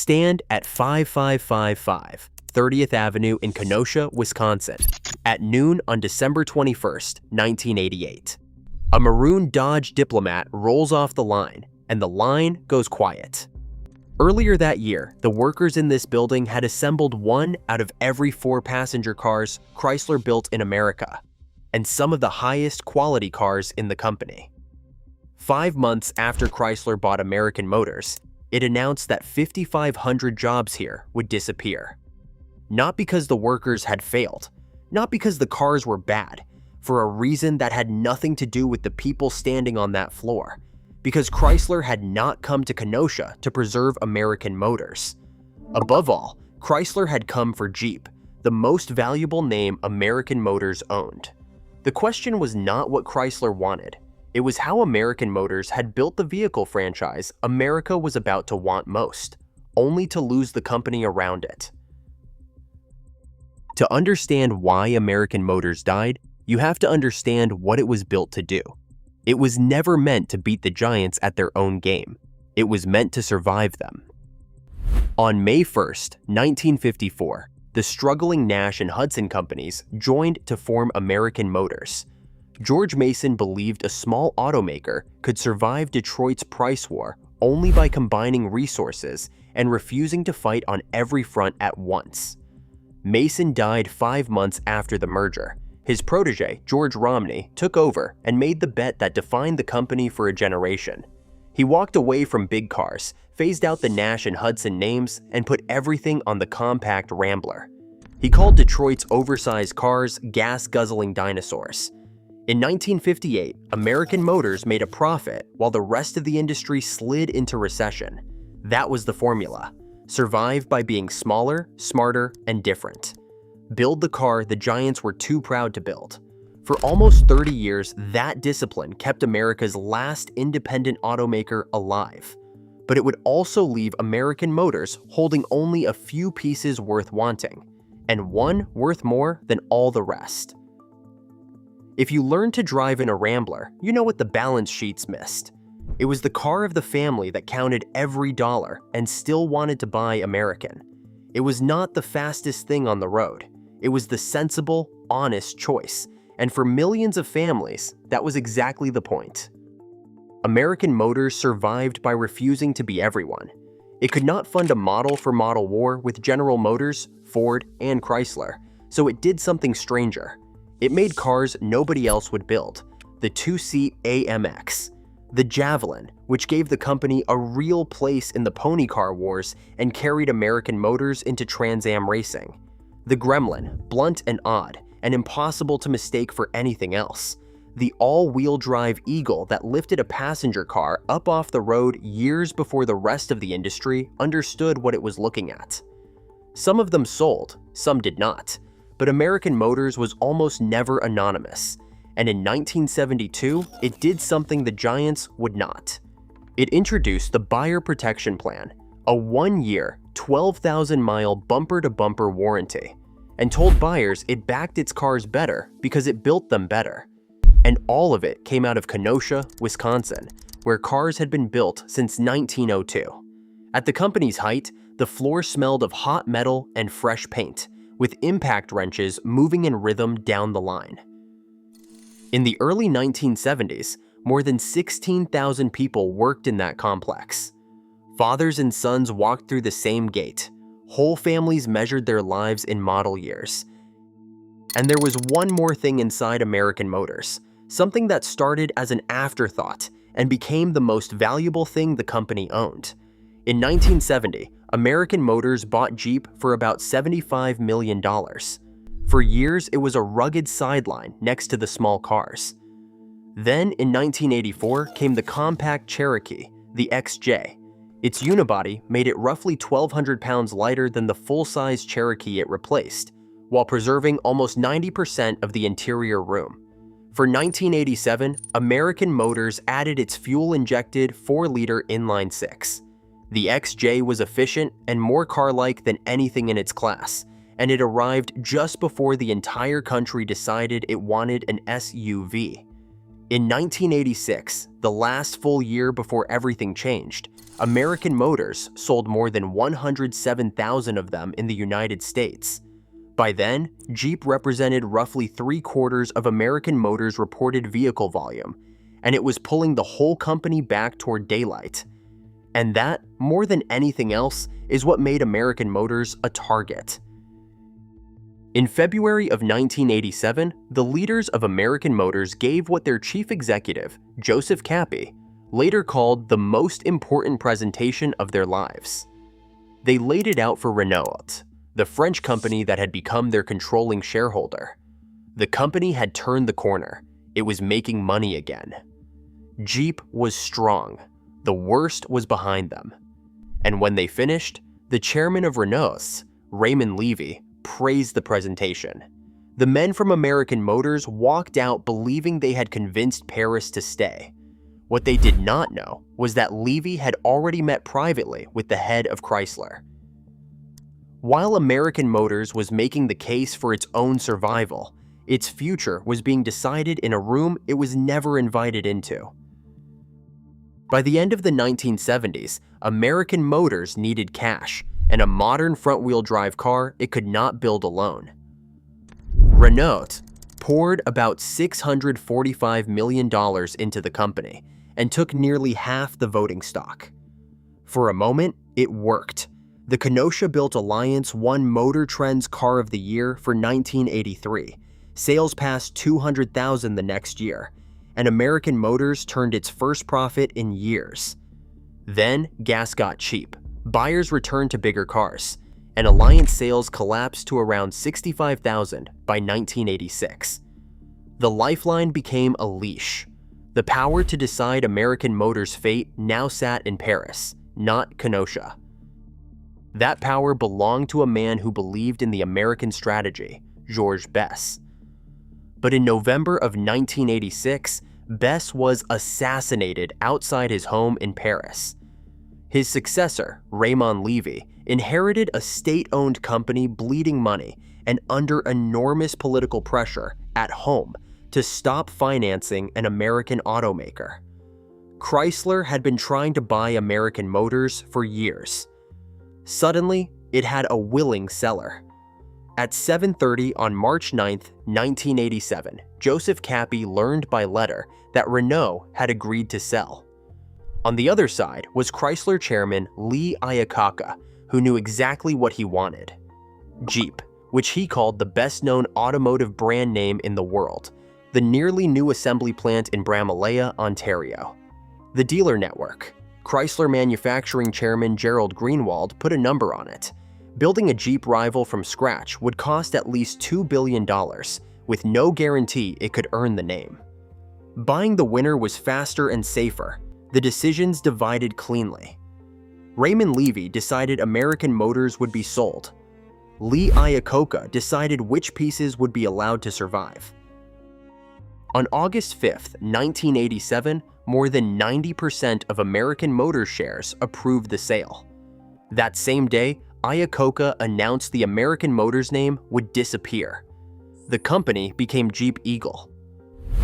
stand at 5555 30th Avenue in Kenosha, Wisconsin, at noon on December 21st, 1988. A maroon Dodge Diplomat rolls off the line, and the line goes quiet. Earlier that year, the workers in this building had assembled one out of every 4 passenger cars Chrysler built in America, and some of the highest quality cars in the company. 5 months after Chrysler bought American Motors, it announced that 5,500 jobs here would disappear. Not because the workers had failed, not because the cars were bad, for a reason that had nothing to do with the people standing on that floor, because Chrysler had not come to Kenosha to preserve American motors. Above all, Chrysler had come for Jeep, the most valuable name American Motors owned. The question was not what Chrysler wanted, it was how American Motors had built the vehicle franchise America was about to want most, only to lose the company around it. To understand why American Motors died, you have to understand what it was built to do. It was never meant to beat the giants at their own game. It was meant to survive them. On May 1st, 1954, the struggling Nash and Hudson companies joined to form American Motors. George Mason believed a small automaker could survive Detroit's price war only by combining resources and refusing to fight on every front at once. Mason died 5 months after the merger. His protege, George Romney, took over and made the bet that defined the company for a generation. He walked away from big cars, phased out the Nash and Hudson names, and put everything on the compact Rambler. He called Detroit's oversized cars gas-guzzling dinosaurs. In 1958, American Motors made a profit while the rest of the industry slid into recession. That was the formula. Survive by being smaller, smarter, and different. Build the car the giants were too proud to build. For almost 30 years, that discipline kept America's last independent automaker alive. But it would also leave American Motors holding only a few pieces worth wanting, and one worth more than all the rest. If you learned to drive in a Rambler, you know what the balance sheets missed. It was the car of the family that counted every dollar and still wanted to buy American. It was not the fastest thing on the road. It was the sensible, honest choice. And for millions of families, that was exactly the point. American Motors survived by refusing to be everyone. It could not fund a model-for-model war with General Motors, Ford, and Chrysler, so it did something stranger. It made cars nobody else would build, the 2-seat AMX, the Javelin, which gave the company a real place in the pony car wars and carried American Motors into Trans Am racing, the Gremlin, blunt and odd, and impossible to mistake for anything else, the all-wheel drive Eagle that lifted a passenger car up off the road years before the rest of the industry understood what it was looking at. Some of them sold, some did not. But American Motors was almost never anonymous, and in 1972, it did something the giants would not. It introduced the Buyer Protection Plan, a 1-year, 12,000-mile bumper-to-bumper warranty, and told buyers it backed its cars better because it built them better. And all of it came out of Kenosha, Wisconsin, where cars had been built since 1902. At the company's height, the floor smelled of hot metal and fresh paint, with impact wrenches moving in rhythm down the line. In the early 1970s, more than 16,000 people worked in that complex. Fathers and sons walked through the same gate. Whole families measured their lives in model years. And there was one more thing inside American Motors, something that started as an afterthought and became the most valuable thing the company owned. In 1970, American Motors bought Jeep for about $75 million. For years, it was a rugged sideline next to the small cars. Then, in 1984, came the compact Cherokee, the XJ. Its unibody made it roughly 1,200 pounds lighter than the full-size Cherokee it replaced, while preserving almost 90% of the interior room. For 1987, American Motors added its fuel-injected 4-liter inline-six. The XJ was efficient and more car-like than anything in its class, and it arrived just before the entire country decided it wanted an SUV. In 1986, the last full year before everything changed, American Motors sold more than 107,000 of them in the United States. By then, Jeep represented roughly 3/4 of American Motors' reported vehicle volume, and it was pulling the whole company back toward daylight. And that, more than anything else, is what made American Motors a target. In February of 1987, the leaders of American Motors gave what their chief executive, Joseph Cappy, later called the most important presentation of their lives. They laid it out for Renault, the French company that had become their controlling shareholder. The company had turned the corner. It was making money again. Jeep was strong. The worst was behind them. And when they finished, the chairman of Renault, Raymond Levy, praised the presentation. The men from American Motors walked out believing they had convinced Paris to stay. What they did not know was that Levy had already met privately with the head of Chrysler. While American Motors was making the case for its own survival, its future was being decided in a room it was never invited into. By the end of the 1970s, American Motors needed cash and a modern front-wheel drive car it could not build alone. Renault poured about $645 million into the company and took nearly half the voting stock. For a moment, it worked. The Kenosha-built Alliance won Motor Trend's Car of the Year for 1983. Sales passed 200,000 the next year, and American Motors turned its first profit in years. Then, gas got cheap. Buyers returned to bigger cars, and Alliance sales collapsed to around 65,000 by 1986. The lifeline became a leash. The power to decide American Motors' fate now sat in Paris, not Kenosha. That power belonged to a man who believed in the American strategy, Georges Besse. But in November of 1986, Besse was assassinated outside his home in Paris. His successor, Raymond Levy, inherited a state-owned company bleeding money and under enormous political pressure at home to stop financing an American automaker. Chrysler had been trying to buy American Motors for years. Suddenly, it had a willing seller. At 7:30 on March 9, 1987, Joseph Cappy learned by letter that Renault had agreed to sell. On the other side was Chrysler chairman Lee Iacocca, who knew exactly what he wanted. Jeep, which he called the best-known automotive brand name in the world, the nearly new assembly plant in Bramalea, Ontario. The dealer network. Chrysler manufacturing chairman Gerald Greenwald put a number on it. Building a Jeep rival from scratch would cost at least $2 billion, with no guarantee it could earn the name. Buying the winner was faster and safer. The decisions divided cleanly. Raymond Levy decided American Motors would be sold. Lee Iacocca decided which pieces would be allowed to survive. On August 5, 1987, more than 90% of American Motors shares approved the sale. That same day, Iacocca announced the American Motors name would disappear. The company became Jeep Eagle.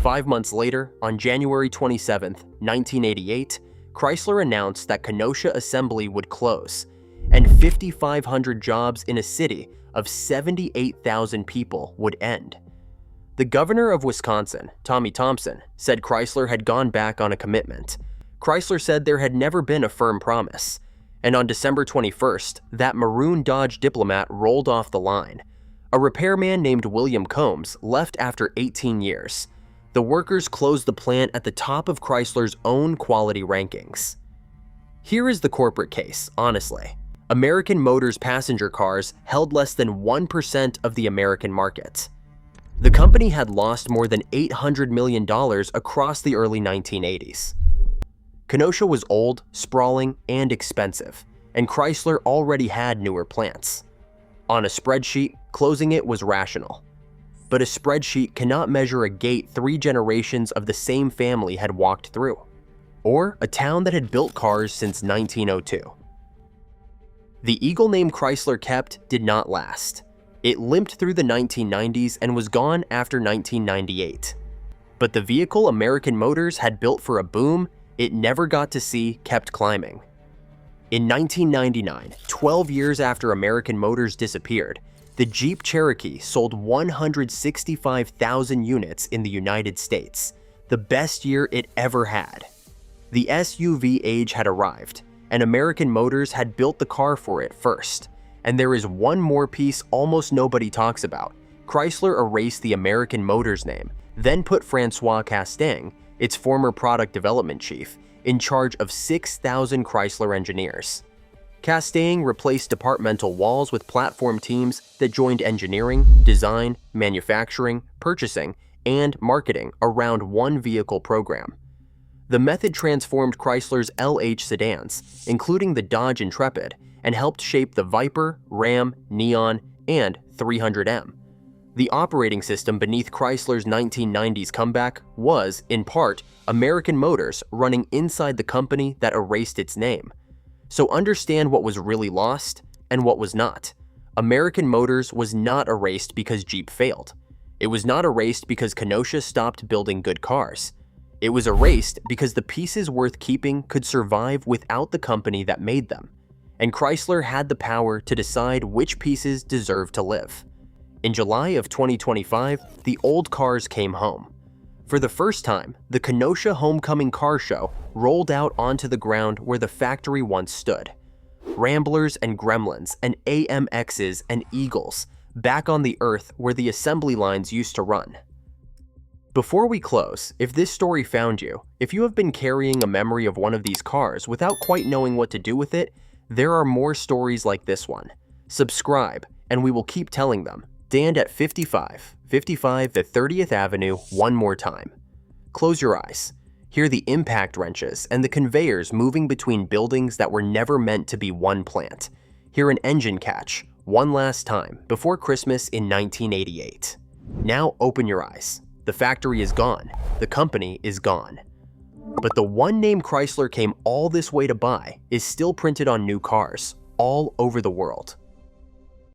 5 months later, on January 27, 1988, Chrysler announced that Kenosha Assembly would close, and 5,500 jobs in a city of 78,000 people would end. The governor of Wisconsin, Tommy Thompson, said Chrysler had gone back on a commitment. Chrysler said there had never been a firm promise. And on December 21st, that maroon Dodge Diplomat rolled off the line. A repairman named William Combs left after 18 years. The workers closed the plant at the top of Chrysler's own quality rankings. Here is the corporate case, honestly. American Motors passenger cars held less than 1% of the American market. The company had lost more than $800 million across the early 1980s. Kenosha was old, sprawling, and expensive, and Chrysler already had newer plants. On a spreadsheet, closing it was rational. But a spreadsheet cannot measure a gate 3 generations of the same family had walked through, or a town that had built cars since 1902. The eagle name Chrysler kept did not last. It limped through the 1990s and was gone after 1998. But the vehicle American Motors had built for a boom it never got to see kept climbing. In 1999, 12 years after American Motors disappeared, the Jeep Cherokee sold 165,000 units in the United States, the best year it ever had. The SUV age had arrived, and American Motors had built the car for it first. And there is one more piece almost nobody talks about. Chrysler erased the American Motors name, then put Francois Castaing, its former product development chief, in charge of 6,000 Chrysler engineers. Castaing replaced departmental walls with platform teams that joined engineering, design, manufacturing, purchasing, and marketing around one vehicle program. The method transformed Chrysler's LH sedans, including the Dodge Intrepid, and helped shape the Viper, Ram, Neon, and 300M. The operating system beneath Chrysler's 1990s comeback was, in part, American Motors running inside the company that erased its name. So understand what was really lost and what was not. American Motors was not erased because Jeep failed. It was not erased because Kenosha stopped building good cars. It was erased because the pieces worth keeping could survive without the company that made them. And Chrysler had the power to decide which pieces deserved to live. In July of 2025, the old cars came home. For the first time, the Kenosha Homecoming Car Show rolled out onto the ground where the factory once stood. Ramblers and Gremlins and AMXs and Eagles, back on the earth where the assembly lines used to run. Before we close, if this story found you, if you have been carrying a memory of one of these cars without quite knowing what to do with it, there are more stories like this one. Subscribe, and we will keep telling them. Stand at 55 the 30th Avenue one more time. Close your eyes. Hear the impact wrenches and the conveyors moving between buildings that were never meant to be one plant. Hear an engine catch one last time before Christmas in 1988. Now open your eyes. The factory is gone. The company is gone. But the one name Chrysler came all this way to buy is still printed on new cars all over the world.